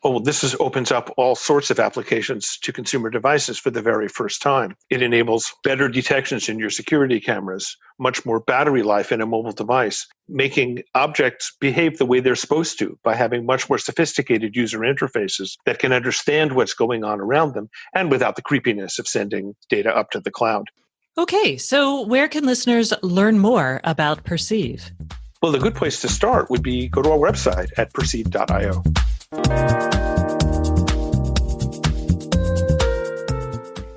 Oh, this opens up all sorts of applications to consumer devices for the very first time. It enables better detections in your security cameras, much more battery life in a mobile device, making objects behave the way they're supposed to by having much more sophisticated user interfaces that can understand what's going on around them and without the creepiness of sending data up to the cloud. Okay, so where can listeners learn more about Perceive? Well, a good place to start would be go to our website at perceive.io.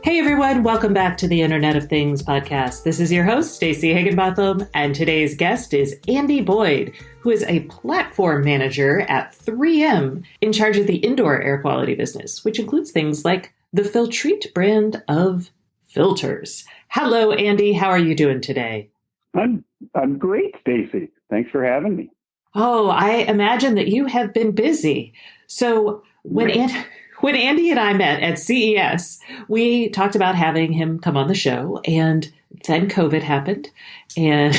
Hey everyone, welcome back to the Internet of Things podcast. This is your host, Stacey Higginbotham, and today's guest is Andy Boyd, who is a platform manager at 3M in charge of the indoor air quality business, which includes things like the Filtrate brand of filters. Hello, Andy. How are you doing today? I'm great, Stacey. Thanks for having me. Oh, I imagine that you have been busy. So when Andy and I met at CES, we talked about having him come on the show, and then COVID happened, and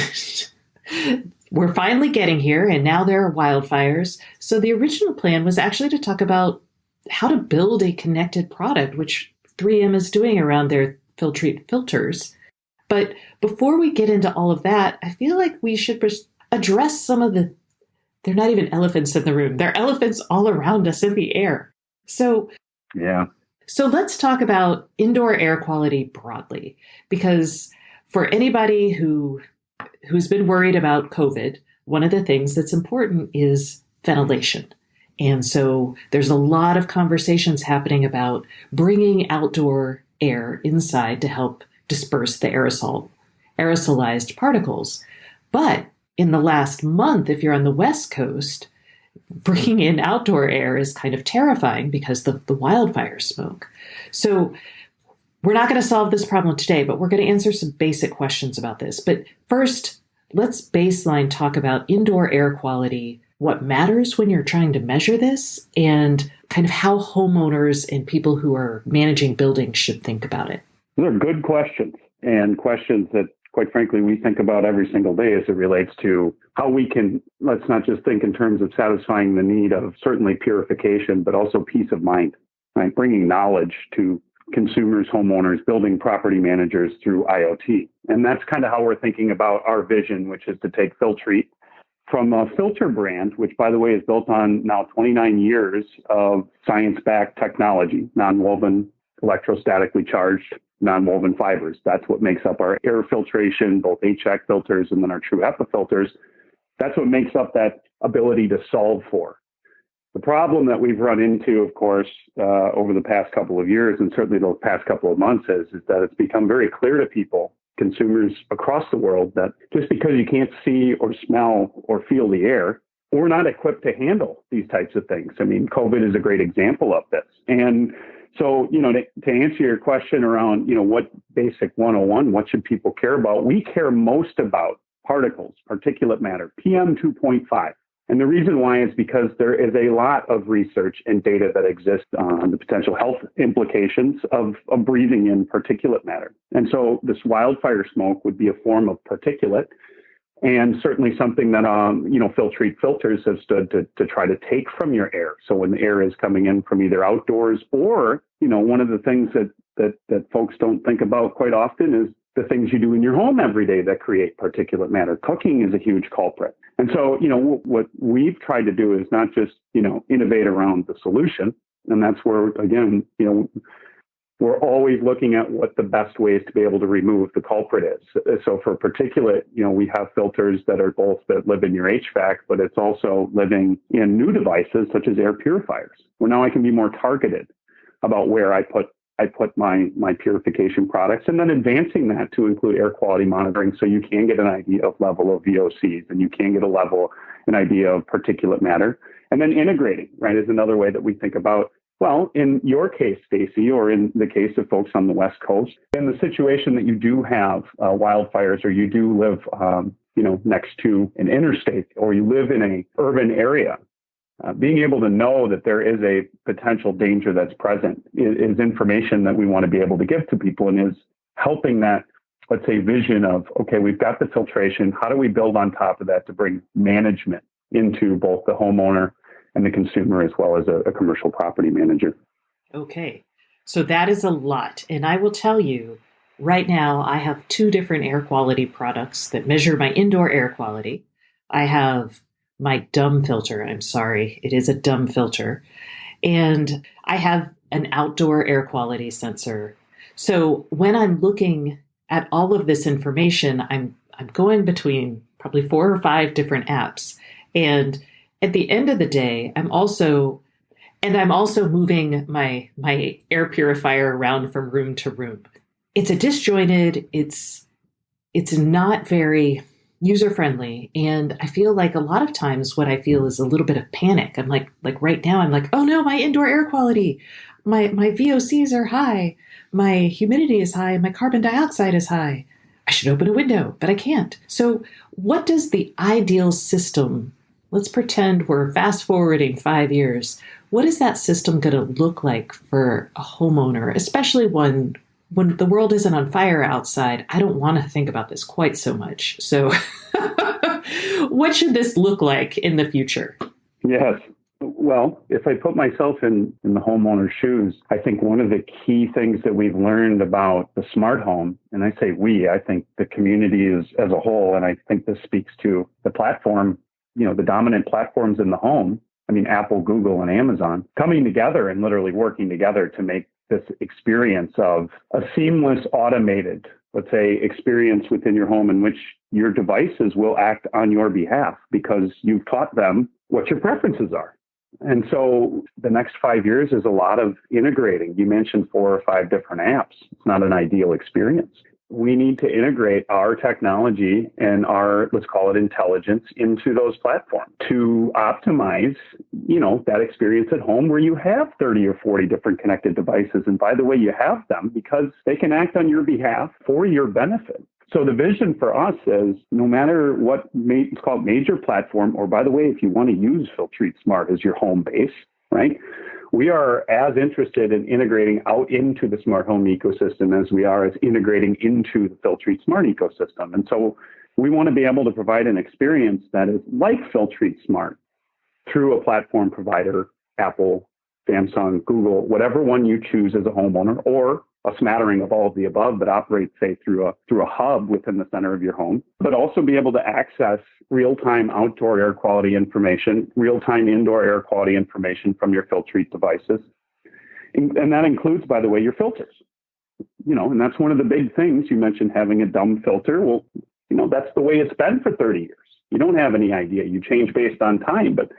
we're finally getting here, and now there are wildfires. So the original plan was actually to talk about how to build a connected product, which 3M is doing around their Filtrate filters. But before we get into all of that, I feel like we should address some of they're not even elephants in the room. They're elephants all around us in the air. So let's talk about indoor air quality broadly, because for anybody who's been worried about COVID, one of the things that's important is ventilation. And so there's a lot of conversations happening about bringing outdoor air inside to help disperse the aerosolized particles. But in the last month, if you're on the West Coast, bringing in outdoor air is kind of terrifying because the wildfire smoke. So we're not going to solve this problem today, but we're going to answer some basic questions about this. But first, let's baseline talk about indoor air quality, what matters when you're trying to measure this, and kind of how homeowners and people who are managing buildings should think about it. Those are good questions, and questions that, quite frankly, we think about every single day as it relates to how we can, let's not just think in terms of satisfying the need of certainly purification, but also peace of mind, right? Bringing knowledge to consumers, homeowners, building property managers through IoT. And that's kind of how we're thinking about our vision, which is to take Filtrate from a filter brand, which, by the way, is built on now 29 years of science-backed technology, non-woven, electrostatically charged, non-woven fibers. That's what makes up our air filtration, both HVAC filters and then our true HEPA filters. That's what makes up that ability to solve for. The problem that we've run into, of course, over the past couple of years, and certainly the past couple of months, is that it's become very clear to people, consumers across the world, that just because you can't see or smell or feel the air, we're not equipped to handle these types of things. I mean, COVID is a great example of this. And so, to answer your question around, what basic 101, what should people care about? We care most about particles, particulate matter, PM 2.5. And the reason why is because there is a lot of research and data that exists on the potential health implications of breathing in particulate matter. And so this wildfire smoke would be a form of particulate, and certainly something that, Filtrate filters have stood to try to take from your air. So when the air is coming in from either outdoors or, one of the things that folks don't think about quite often is the things you do in your home every day that create particulate matter. Cooking is a huge culprit. And so, what we've tried to do is not just, innovate around the solution. And that's where, again, we're always looking at what the best ways to be able to remove the culprit is. So for particulate, we have filters that are both that live in your HVAC, but it's also living in new devices such as air purifiers, where now I can be more targeted about where I put my purification products, and then advancing that to include air quality monitoring, so you can get an idea of level of VOCs, and you can get an idea of particulate matter, and then integrating, right, is another way that we think about. Well, in your case, Stacey, or in the case of folks on the West Coast, in the situation that you do have wildfires, or you do live, next to an interstate, or you live in an urban area, being able to know that there is a potential danger that's present is information that we want to be able to give to people, and is helping that, let's say, vision of, okay, we've got the filtration. How do we build on top of that to bring management into both the homeowner and the consumer, as well as a commercial property manager? Okay, so that is a lot. And I will tell you, right now, I have 2 different air quality products that measure my indoor air quality. I have my dumb filter. I'm sorry, it is a dumb filter. And I have an outdoor air quality sensor. So when I'm looking at all of this information, I'm going between probably 4 or 5 different apps. And at the end of the day, I'm also moving my air purifier around from room to room. It's a disjointed, it's not very user-friendly. And I feel like a lot of times what I feel is a little bit of panic. I'm like right now, I'm like, oh no, my indoor air quality, my VOCs are high, my humidity is high, my carbon dioxide is high. I should open a window, but I can't. So what does the ideal system, let's pretend we're fast forwarding 5 years, what is that system going to look like for a homeowner, especially when the world isn't on fire outside? I don't want to think about this quite so much. So what should this look like in the future? Yes. Well, if I put myself in the homeowner's shoes, I think one of the key things that we've learned about the smart home, and I say we, I think the community is as a whole, and I think this speaks to the platform, the dominant platforms in the home, Apple, Google, and Amazon, coming together and literally working together to make this experience of a seamless, automated, let's say, experience within your home in which your devices will act on your behalf because you've taught them what your preferences are. And so the next 5 years is a lot of integrating. You mentioned 4 or 5 different apps. It's not an ideal experience. We need to integrate our technology and our, let's call it intelligence, into those platforms to optimize, that experience at home where you have 30 or 40 different connected devices. And by the way, you have them because they can act on your behalf for your benefit. So the vision for us is no matter what it's called major platform, or by the way, if you want to use Filtrate Smart as your home base, right? We are as interested in integrating out into the smart home ecosystem as we are as integrating into the Filtrate Smart ecosystem. And so we want to be able to provide an experience that is like Filtrate Smart through a platform provider, Apple, Samsung, Google, whatever one you choose as a homeowner, or a smattering of all of the above that operates, say, through a hub within the center of your home, but also be able to access real-time outdoor air quality information, real-time indoor air quality information from your Filtrate devices. And that includes, by the way, your filters. And that's one of the big things. You mentioned having a dumb filter. Well, that's the way it's been for 30 years. You don't have any idea. You change based on time, but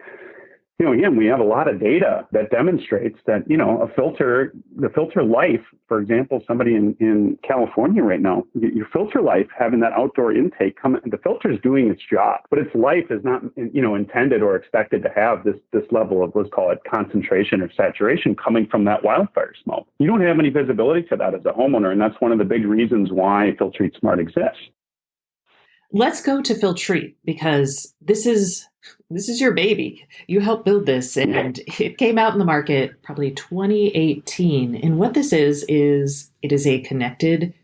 again, we have a lot of data that demonstrates that, the filter life, for example, somebody in California right now, your filter life, having that outdoor intake the filter is doing its job, but its life is not, intended or expected to have this level of, let's call it concentration or saturation coming from that wildfire smoke. You don't have any visibility to that as a homeowner. And that's one of the big reasons why Filtrate Smart exists. Let's go to Filtrate because this is your baby. You helped build this, and it came out in the market probably 2018. And what this is it is a connected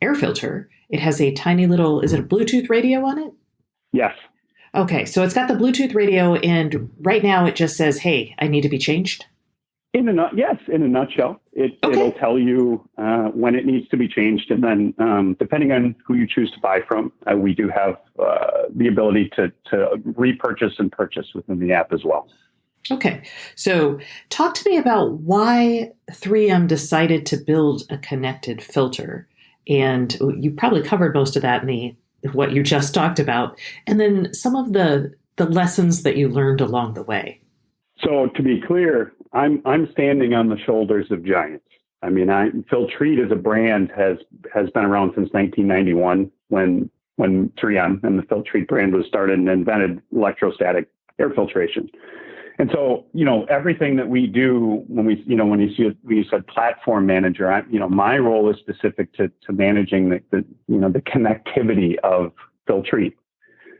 air filter. It has a tiny little, is it a Bluetooth radio on it? Yes. Okay, so it's got the Bluetooth radio, and right now it just says, hey, I need to be changed. Yes, in a nutshell, it'll tell you when it needs to be changed. And then depending on who you choose to buy from, we do have the ability to repurchase and purchase within the app as well. Okay. So talk to me about why 3M decided to build a connected filter. And you probably covered most of that in what you just talked about. And then some of the lessons that you learned along the way. So to be clear, I'm standing on the shoulders of giants. Filtrate as a brand has been around since 1991 when 3M and the Filtrate brand was started and invented electrostatic air filtration. And so, everything that we do when you said platform manager, my role is specific to managing the connectivity of Filtrate.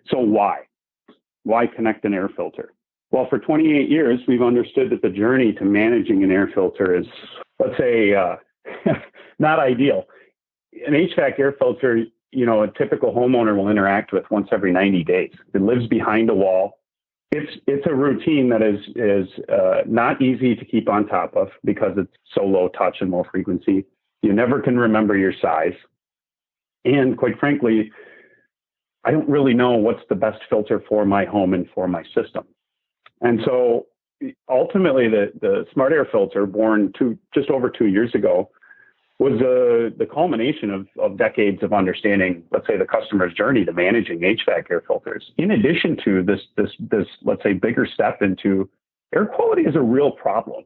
So why connect an air filter? Well, for 28 years, we've understood that the journey to managing an air filter is, let's say, not ideal. An HVAC air filter, a typical homeowner will interact with once every 90 days. It lives behind a wall. It's a routine that is not easy to keep on top of because it's so low touch and low frequency. You never can remember your size. And quite frankly, I don't really know what's the best filter for my home and for my system. And so ultimately, the smart air filter, born just over 2 years ago, was the culmination of decades of understanding, let's say, the customer's journey to managing HVAC air filters. In addition to this, let's say, bigger step into air quality is a real problem.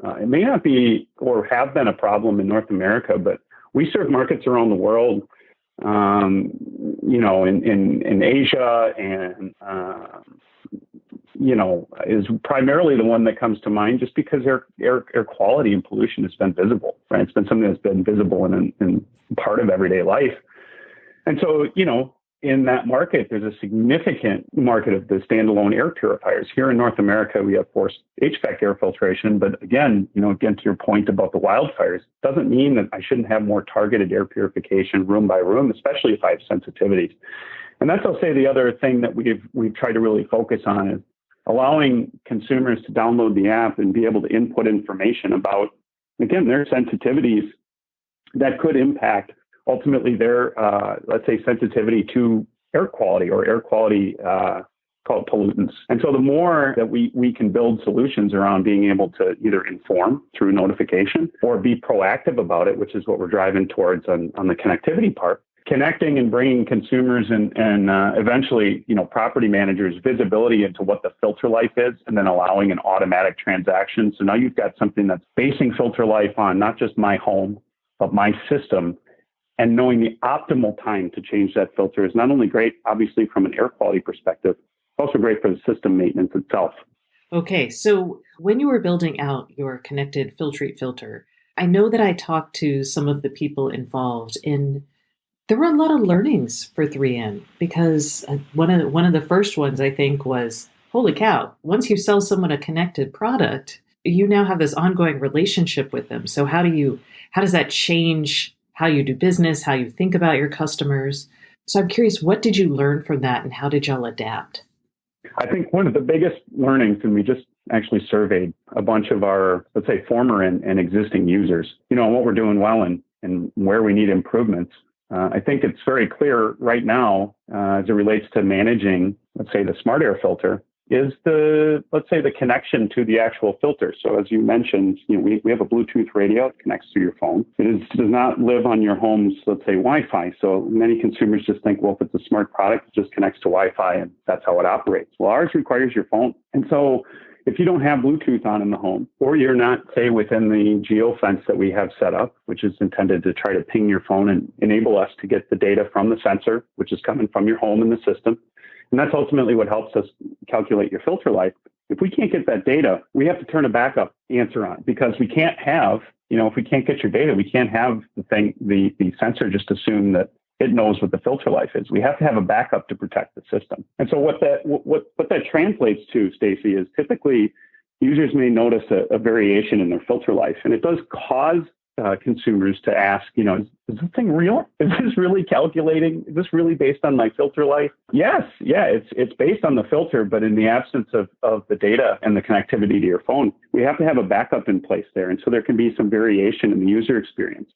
It may not be or have been a problem in North America, but we serve markets around the world, in Asia, and is primarily the one that comes to mind just because air quality and pollution has been visible, right? It's been something that's been visible in part of everyday life. And so, in that market, there's a significant market of the standalone air purifiers. Here in North America, we have forced HVAC air filtration. But again, to your point about the wildfires, doesn't mean that I shouldn't have more targeted air purification room by room, especially if I have sensitivities. And that's, I'll say, the other thing that we've tried to really focus on is allowing consumers to download the app and be able to input information about, again, their sensitivities that could impact ultimately their, let's say, sensitivity to air quality or air quality called pollutants. And so the more that we can build solutions around being able to either inform through notification or be proactive about it, which is what we're driving towards on the connectivity part, connecting and bringing consumers and eventually, property managers visibility into what the filter life is, and then allowing an automatic transaction. So now you've got something that's basing filter life on not just my home, but my system. And knowing the optimal time to change that filter is not only great, obviously, from an air quality perspective, also great for the system maintenance itself. Okay, so when you were building out your connected Filtrate filter, I know that I talked to some of the people involved in. There were a lot of learnings for 3M because one of the first ones I think was, holy cow, once you sell someone a connected product, you now have this ongoing relationship with them. So how does that change how you do business, how you think about your customers? So I'm curious, what did you learn from that and how did y'all adapt? I think one of the biggest learnings, and we just actually surveyed a bunch of our, let's say, former and existing users, on what we're doing well and where we need improvements. I think it's very clear right now, as it relates to managing, let's say, the smart air filter, is the connection to the actual filter. So as you mentioned, we have a Bluetooth radio that connects to your phone. Does not live on your home's, let's say, Wi-Fi. So many consumers just think, well, if it's a smart product, it just connects to Wi-Fi and that's how it operates. Well, ours requires your phone. And so if you don't have Bluetooth on in the home, or you're not, say, within the geofence that we have set up, which is intended to try to ping your phone and enable us to get the data from the sensor, which is coming from your home in the system. And that's ultimately what helps us calculate your filter life. If we can't get that data, we have to turn a backup answer on, because we can't have, if we can't get your data, we can't have the sensor just assume that it knows what the filter life is. We have to have a backup to protect the system. And so what that translates to, Stacy, is typically users may notice a variation in their filter life. And it does cause consumers to ask, is this thing real? Is this really calculating? Is this really based on my filter life? Yes. Yeah, it's based on the filter, but in the absence of the data and the connectivity to your phone, we have to have a backup in place there. And so there can be some variation in the user experience.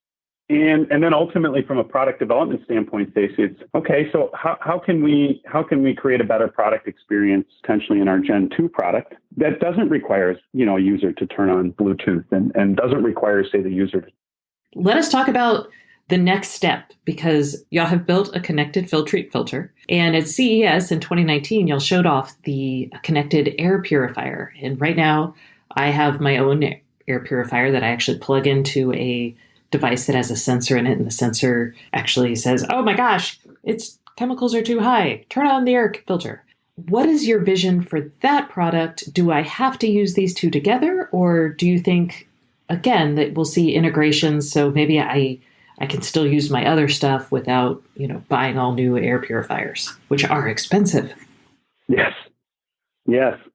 And then ultimately, from a product development standpoint, Stacey, it's okay. So how can we create a better product experience potentially in our Gen 2 product that doesn't require a user to turn on Bluetooth and doesn't require, say, the user to. Let us talk about the next step, because y'all have built a connected Filtrate filter, and at CES in 2019, y'all showed off the connected air purifier. And right now, I have my own air purifier that I actually plug into a device that has a sensor in it, and the sensor actually says, oh my gosh, its chemicals are too high, turn on the air filter. What is your vision for that product? Do I have to use these two together, or do you think, again, that we'll see integrations, so maybe I can still use my other stuff without buying all new air purifiers, which are expensive? Yes.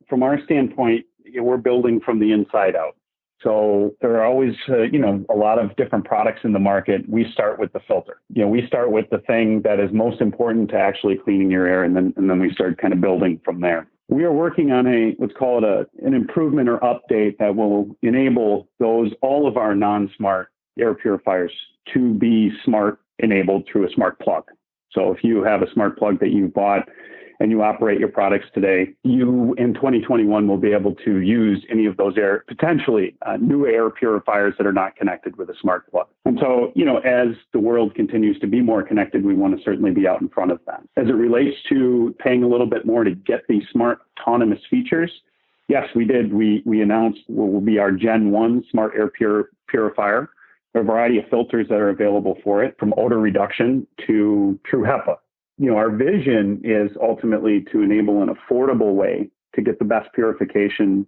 From our standpoint, we're building from the inside out. So there are always, a lot of different products in the market. We start with the filter. We start with the thing that is most important to actually cleaning your air, and then we start kind of building from there. We are working on let's call it an improvement or update that will enable all of our non-smart air purifiers to be smart enabled through a smart plug. So if you have a smart plug that you bought and you operate your products today, you in 2021 will be able to use any of those potentially new air purifiers that are not connected with a smart plug. And so, as the world continues to be more connected, we want to certainly be out in front of that. As it relates to paying a little bit more to get these smart autonomous features, yes, we did. We announced what will be our Gen 1 smart air purifier, a variety of filters that are available for it, from odor reduction to true HEPA. Our vision is ultimately to enable an affordable way to get the best purification,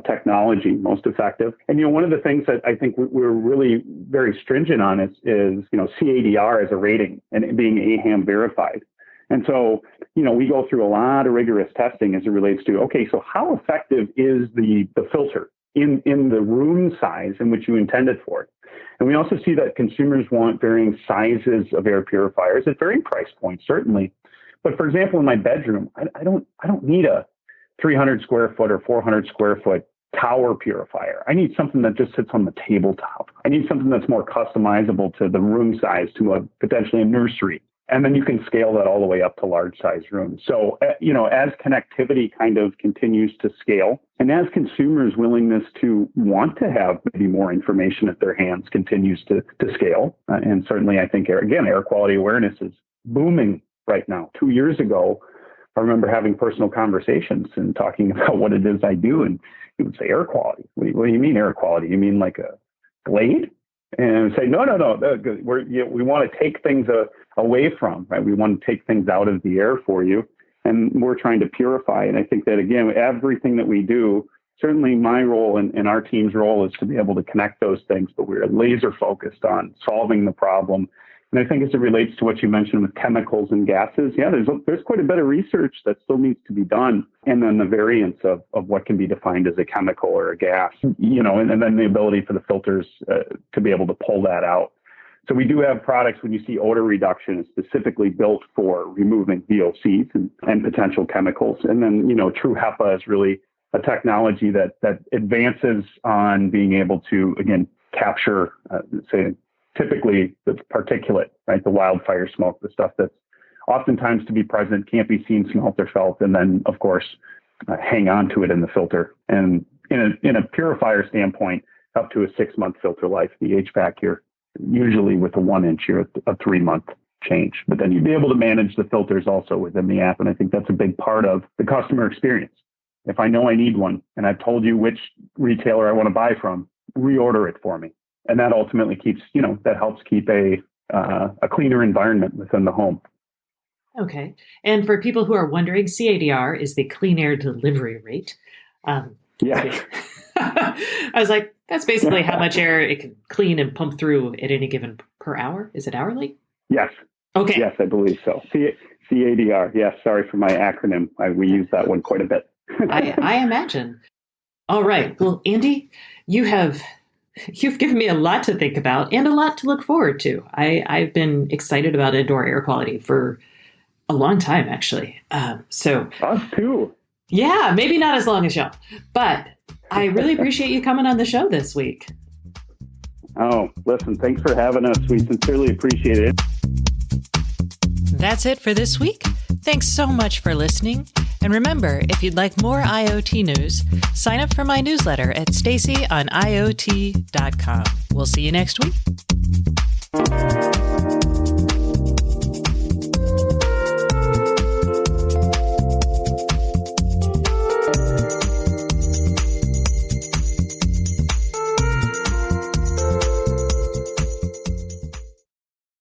technology, most effective. And, one of the things that I think we're really very stringent on is CADR as a rating and being AHAM verified. And so, we go through a lot of rigorous testing as it relates to, okay, so how effective is the filter in the room size in which you intend it for? And we also see that consumers want varying sizes of air purifiers at varying price points, certainly. But for example, in my bedroom, I don't need a 300 square foot or 400 square foot tower purifier. I need something that just sits on the tabletop. I need something that's more customizable to the room size, to potentially a nursery. And then you can scale that all the way up to large size rooms. So, as connectivity kind of continues to scale, and as consumers' willingness to want to have maybe more information at their hands continues to scale, and certainly I think, air quality awareness is booming right now. 2 years ago, I remember having personal conversations and talking about what it is I do, and he would say, air quality. What do you mean air quality? You mean like a Glade? And say, no. We want to take things away from, right? We want to take things out of the air for you, and we're trying to purify. And I think that, again, everything that we do, certainly my role and our team's role is to be able to connect those things, but we're laser focused on solving the problem. And I think as it relates to what you mentioned with chemicals and gases, there's quite a bit of research that still needs to be done. And then the variance of what can be defined as a chemical or a gas, and then the ability for the filters to be able to pull that out. So we do have products, when you see odor reduction, is specifically built for removing VOCs and potential chemicals. And then, true HEPA is really a technology that advances on being able to, again, capture, typically the particulate, right? The wildfire smoke, the stuff that's oftentimes to be present, can't be seen, smelt, or felt, and then, of course, hang on to it in the filter. And in a purifier standpoint, up to a 6-month filter life. The HVAC here, usually with a 1-inch here, a 3-month change. But then you'd be able to manage the filters also within the app. And I think that's a big part of the customer experience. If I know I need one and I've told you which retailer I want to buy from, reorder it for me. And that ultimately keeps, that helps keep a cleaner environment within the home. Okay. And for people who are wondering, CADR is the clean air delivery rate. Yeah. I was like, that's basically how much air it can clean and pump through at any given per hour. Is it hourly? Yes. Okay. Yes, I believe so. CADR. Yes. Sorry for my acronym. We use that one quite a bit. I imagine. All right. Well, Andy, you've given me a lot to think about and a lot to look forward to. I've been excited about indoor air quality for a long time, actually. So us too. Yeah, maybe not as long as y'all, but I really appreciate you coming on the show this week. Oh, listen, thanks for having us. We sincerely appreciate it. That's it for this week. Thanks so much for listening. And remember, if you'd like more IoT news, sign up for my newsletter at stacyoniot.com. We'll see you next week.